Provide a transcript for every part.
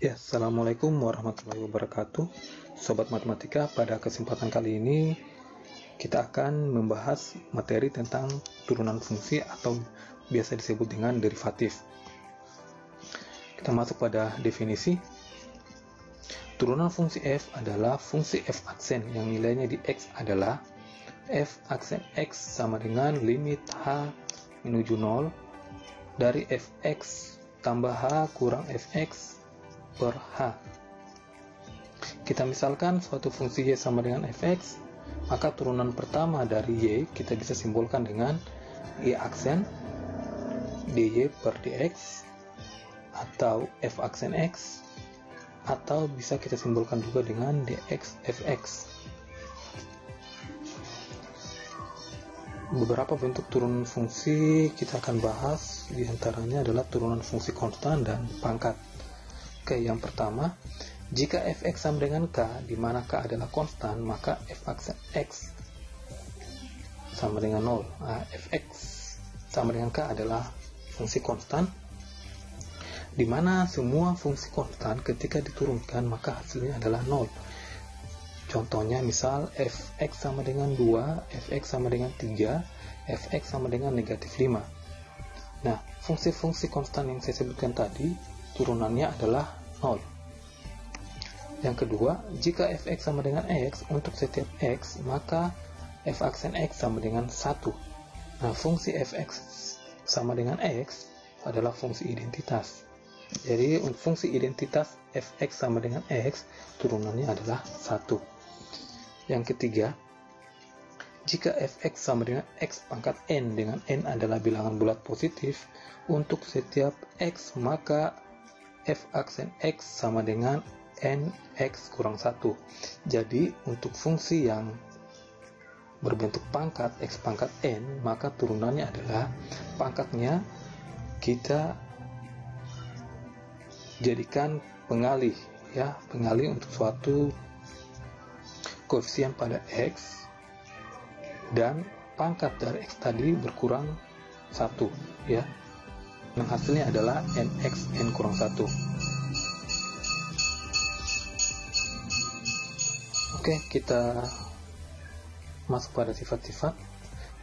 Ya, Assalamualaikum warahmatullahi wabarakatuh. Sobat Matematika, pada kesempatan kali ini kita akan membahas materi tentang turunan fungsi atau biasa disebut dengan derivatif. Kita masuk pada definisi. Turunan fungsi f adalah fungsi f aksen yang nilainya di x adalah f aksen x sama dengan limit h menuju 0 dari fx tambah h kurang fx per h. Kita misalkan suatu fungsi y sama dengan fx, maka turunan pertama dari y kita bisa simbolkan dengan y aksen dy per dx atau f aksen x, atau bisa kita simbolkan juga dengan dx fx. Beberapa bentuk turunan fungsi kita akan bahas, diantaranya adalah turunan fungsi konstan dan pangkat. Oke, yang pertama, jika fx sama dengan k, di mana k adalah konstan, maka f aksen x sama dengan 0. Nah, fx sama dengan k adalah fungsi konstan, di mana semua fungsi konstan ketika diturunkan maka hasilnya adalah 0. Contohnya misal fx sama dengan 2, fx sama dengan 3, fx sama dengan negatif 5. Nah, fungsi-fungsi konstan yang saya sebutkan tadi turunannya adalah 0. Yang kedua, jika fx sama dengan x, untuk setiap x, maka f aksen x sama dengan 1. Nah, fungsi fx sama dengan x adalah fungsi identitas. Jadi, untuk fungsi identitas fx sama dengan x, turunannya adalah 1. Yang ketiga, jika fx sama dengan x pangkat n, dengan n adalah bilangan bulat positif, untuk setiap x, maka f aksen x sama dengan nx kurang 1. Jadi, untuk fungsi yang berbentuk pangkat x pangkat n, maka turunannya adalah pangkatnya kita jadikan pengalih, ya, pengalih untuk suatu koefisien pada x, dan pangkat dari x tadi berkurang 1, ya. Dan hasilnya adalah nx n kurang 1. Oke, kita masuk pada sifat-sifat.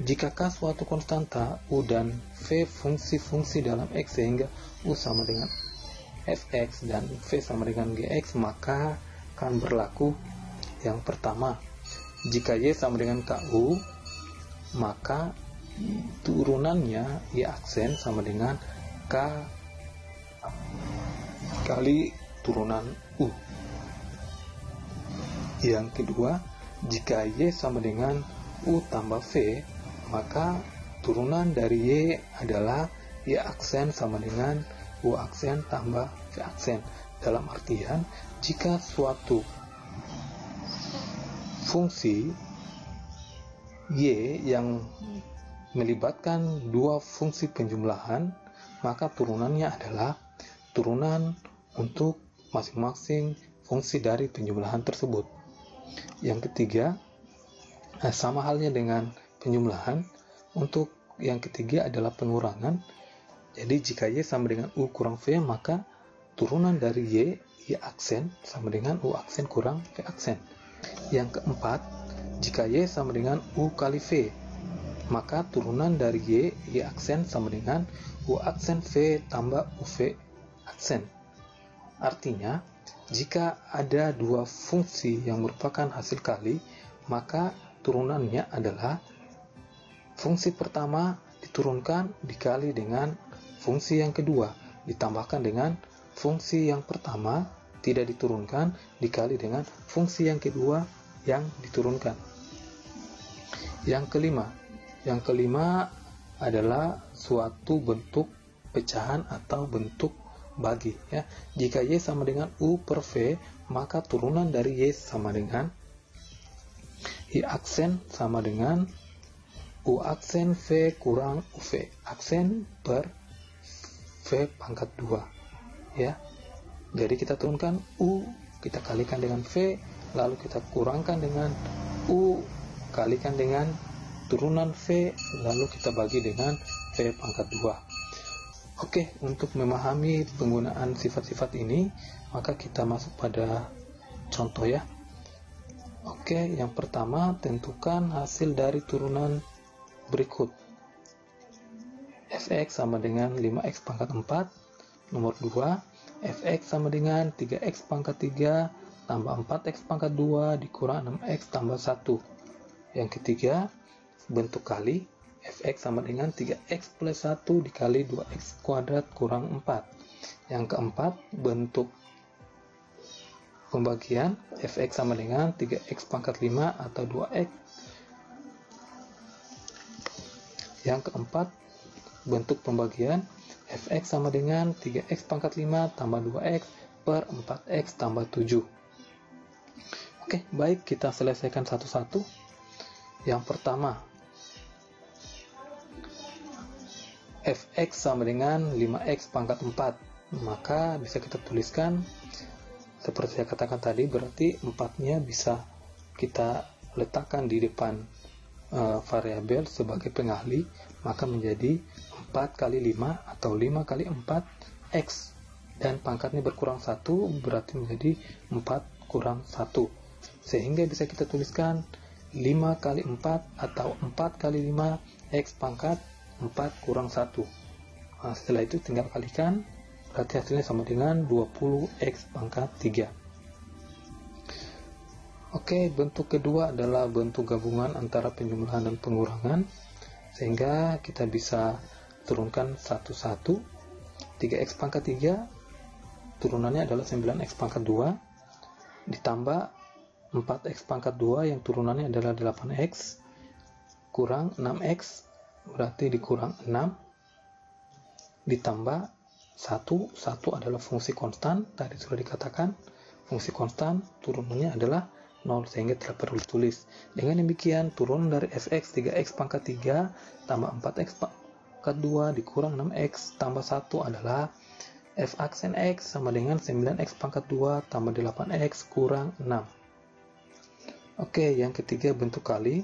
Jika k suatu konstanta, u dan v fungsi-fungsi dalam x sehingga u sama dengan fx dan v sama dengan gx, maka akan berlaku yang pertama, jika y sama dengan ku, maka turunannya y aksen sama dengan k kali turunan u. Yang kedua, jika y sama dengan u tambah v, maka turunan dari y adalah y aksen sama dengan u aksen tambah v aksen. Dalam artian, jika suatu fungsi y yang melibatkan dua fungsi penjumlahan, maka turunannya adalah turunan untuk masing-masing fungsi dari penjumlahan tersebut. Yang ketiga, sama halnya dengan penjumlahan, untuk yang ketiga adalah pengurangan. Jadi jika y sama dengan u kurang v, maka turunan dari y aksen sama dengan u aksen kurang v aksen. Yang keempat, jika y sama dengan u kali v, maka turunan dari y aksen sama dengan u aksen v tambah uv aksen. Artinya, jika ada dua fungsi yang merupakan hasil kali, maka turunannya adalah fungsi pertama diturunkan dikali dengan fungsi yang kedua, ditambahkan dengan fungsi yang pertama tidak diturunkan dikali dengan fungsi yang kedua yang diturunkan. Yang kelima adalah suatu bentuk pecahan atau bentuk bagi, ya. Jika y sama dengan u per v, maka turunan dari y sama dengan y aksen sama dengan u aksen v kurang uv aksen per v pangkat 2, ya. Jadi kita turunkan u, kita kalikan dengan v, lalu kita kurangkan dengan u, kalikan dengan turunan v, lalu kita bagi dengan v pangkat 2. Oke, untuk memahami penggunaan sifat-sifat ini, maka kita masuk pada contoh ya. Oke, yang pertama, tentukan hasil dari turunan berikut. Fx sama dengan 5x pangkat 4. Nomor 2, Fx sama dengan 3x pangkat 3 tambah 4x pangkat 2 dikurang 6x tambah 1. Yang ketiga, bentuk kali. Fx sama dengan 3x plus 1 dikali 2x kuadrat kurang 4. Yang keempat, bentuk pembagian. Fx sama dengan 3x pangkat 5 atau 2x. Yang keempat, bentuk pembagian. Fx sama dengan 3x pangkat 5 tambah 2x per 4x tambah 7. Oke, baik, kita selesaikan satu-satu. Yang pertama, Fx sama dengan 5x pangkat 4. Maka bisa kita tuliskan seperti saya katakan tadi, berarti 4-nya bisa kita letakkan di depan variabel sebagai pengahli, maka menjadi 4 kali 5 atau 5 kali 4 x, dan pangkatnya berkurang 1, berarti menjadi 4 kurang 1, sehingga bisa kita tuliskan 5 kali 4 atau 4 kali 5 x pangkat 4 kurang 1. Nah, setelah itu tinggal kalikan, berarti hasilnya sama dengan 20x pangkat 3. Oke, bentuk kedua adalah bentuk gabungan antara penjumlahan dan pengurangan, sehingga kita bisa turunkan satu-satu. 3x pangkat 3 turunannya adalah 9x pangkat 2 ditambah 4x pangkat 2 yang turunannya adalah 8x kurang 6x, berarti dikurang 6 ditambah 1 adalah fungsi konstan. Tadi sudah dikatakan fungsi konstan turunannya adalah 0, sehingga tidak perlu tulis. Dengan demikian, turunan dari fx 3x pangkat 3 tambah 4x pangkat 2 dikurang 6x tambah 1 adalah f aksen x sama dengan 9x pangkat 2 tambah 8x kurang 6. Oke, yang ketiga, bentuk kali.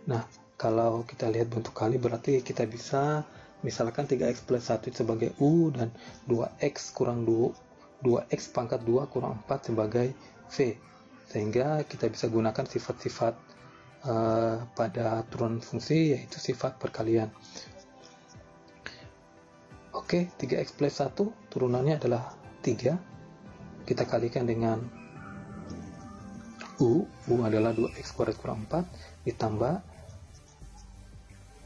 Nah, kalau kita lihat bentuk kali, berarti kita bisa misalkan 3x plus 1 sebagai U dan 2x kurang 2x pangkat 2 kurang 4 sebagai V, sehingga kita bisa gunakan sifat-sifat pada turunan fungsi, yaitu sifat perkalian. Oke, 3x plus 1 turunannya adalah 3, kita kalikan dengan U adalah 2x kuadrat kurang 4 ditambah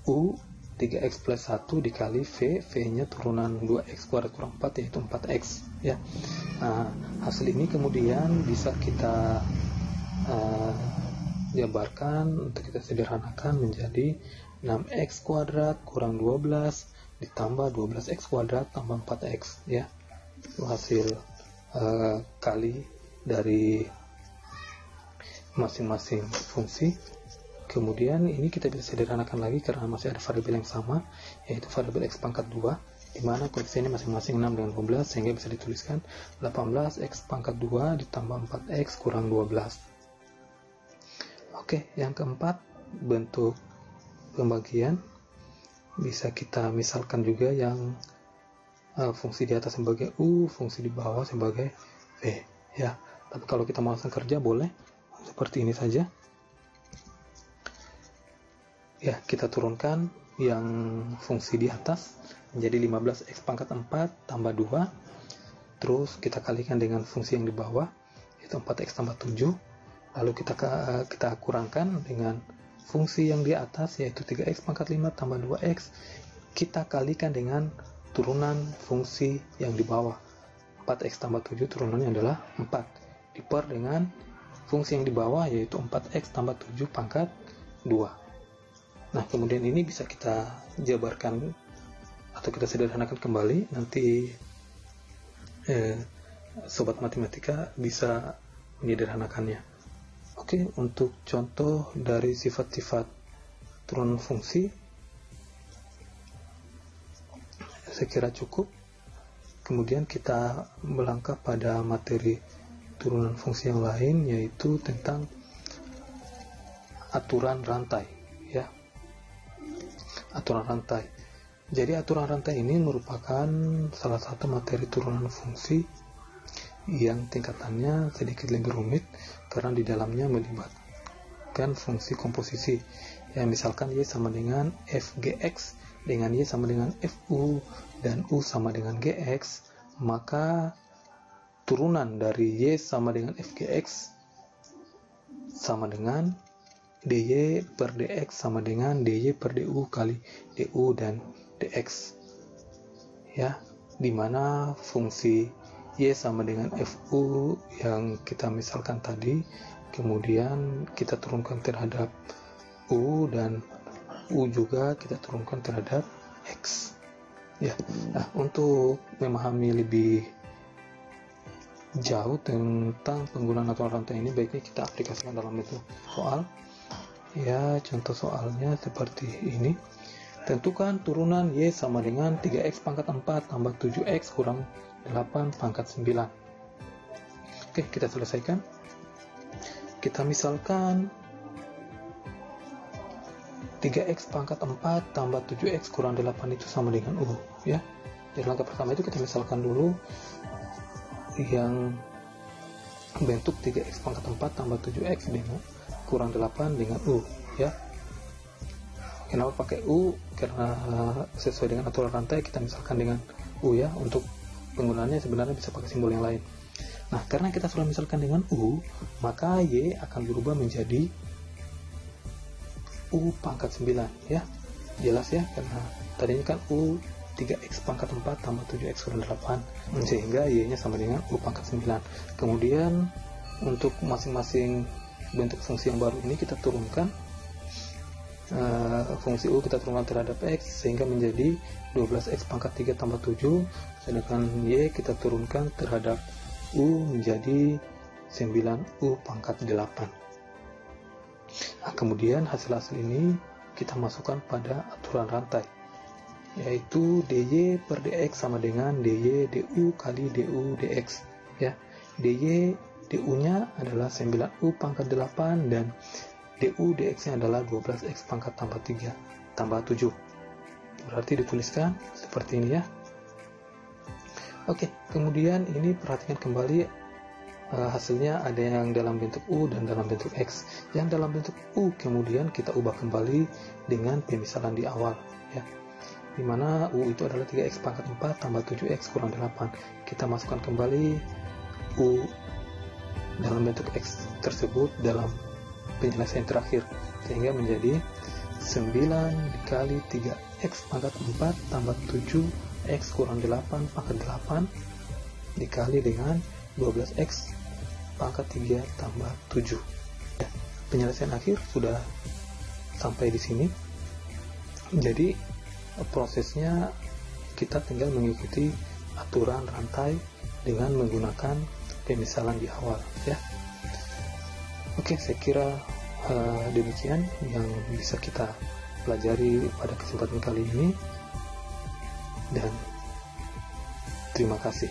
U 3x plus 1 dikali V-nya turunan 2x kuadrat kurang 4, yaitu 4x ya. Nah, hasil ini kemudian bisa kita jabarkan untuk kita sederhanakan menjadi 6x kuadrat kurang 12 ditambah 12x kuadrat tambah 4x ya. Itu hasil kali dari masing-masing fungsi. Kemudian ini kita bisa sederhanakan lagi karena masih ada variabel yang sama, yaitu variabel x pangkat 2, di mana koefisiennya masing-masing 6 dengan 12, sehingga bisa dituliskan 18x pangkat 2 ditambah 4x kurang 12. Oke, yang keempat, bentuk pembagian. Bisa kita misalkan juga yang fungsi di atas sebagai U, fungsi di bawah sebagai V ya. Tapi kalau kita mau langsung kerja boleh seperti ini saja. Ya, kita turunkan yang fungsi di atas menjadi 15x pangkat 4 tambah 2, terus kita kalikan dengan fungsi yang di bawah, yaitu 4x tambah 7, lalu kita kurangkan dengan fungsi yang di atas, yaitu 3x pangkat 5 tambah 2x, kita kalikan dengan turunan fungsi yang di bawah, 4x tambah 7 turunannya adalah 4, diper dengan fungsi yang di bawah, yaitu 4x tambah 7 pangkat 2. Nah, kemudian ini bisa kita jabarkan atau kita sederhanakan kembali. Nanti sobat matematika bisa menyederhanakannya. Oke, untuk contoh dari sifat-sifat turunan fungsi saya kira cukup. Kemudian kita melangkah pada materi turunan fungsi yang lain, yaitu tentang aturan rantai ya. Aturan rantai. Jadi aturan rantai ini merupakan salah satu materi turunan fungsi yang tingkatannya sedikit lebih rumit karena di dalamnya melibatkan fungsi komposisi. Ya, misalkan Y sama dengan Fgx dengan Y sama dengan Fu dan U sama dengan Gx, maka turunan dari Y sama dengan Fgx sama dengan dy per dx sama dengan dy per du kali du dan dx, ya, dimana fungsi y sama dengan fu yang kita misalkan tadi kemudian kita turunkan terhadap u dan u juga kita turunkan terhadap x, ya. Nah, untuk memahami lebih jauh tentang penggunaan aturan rantai ini, baiknya kita aplikasikan dalam bentuk soal. Ya, contoh soalnya seperti ini. Tentukan turunan Y sama dengan 3x pangkat 4 tambah 7x kurang 8 pangkat 9. Oke, kita selesaikan. Kita misalkan 3x pangkat 4 tambah 7x kurang 8 itu sama dengan U, ya. Jadi langkah pertama itu kita misalkan dulu yang bentuk 3x pangkat 4 tambah 7x dengan kurang 8 dengan U, ya. Kenapa pakai U? Karena sesuai dengan aturan rantai kita misalkan dengan U, ya. Untuk penggunaannya sebenarnya bisa pakai simbol yang lain. Nah, karena kita sudah misalkan dengan U, maka Y akan berubah menjadi U pangkat 9, ya. Jelas ya, karena tadinya kan U 3x pangkat 4 tambah 7x kurang 8, sehingga Y-nya sama dengan U pangkat 9. Kemudian untuk masing-masing bentuk fungsi yang baru ini kita turunkan fungsi U kita turunkan terhadap X sehingga menjadi 12x pangkat 3 tambah 7, sedangkan Y kita turunkan terhadap U menjadi 9U pangkat 8. Nah, kemudian hasil-hasil ini kita masukkan pada aturan rantai, yaitu dy per dx sama dengan dy du kali du dx, ya. Dy du nya adalah 9u pangkat 8 dan du dx nya adalah 12x pangkat tambah 3 tambah 7. Berarti dituliskan seperti ini, ya. Oke, kemudian ini perhatikan kembali hasilnya ada yang dalam bentuk U dan dalam bentuk X. Yang dalam bentuk U kemudian kita ubah kembali dengan pemisalan di awal, ya. Dimana U itu adalah 3x pangkat 4 tambah 7x kurang 8. Kita masukkan kembali U dalam bentuk X tersebut dalam penyelesaian terakhir, sehingga menjadi 9 dikali 3x pangkat 4 tambah 7x kurang 8 pangkat 8 dikali dengan 12x pangkat 3 tambah 7. Ya, penyelesaian akhir sudah sampai di sini. Jadi prosesnya kita tinggal mengikuti aturan rantai dengan menggunakan pemisalan di awal, ya. Oke, saya kira demikian yang bisa kita pelajari pada kesempatan kali ini, dan terima kasih.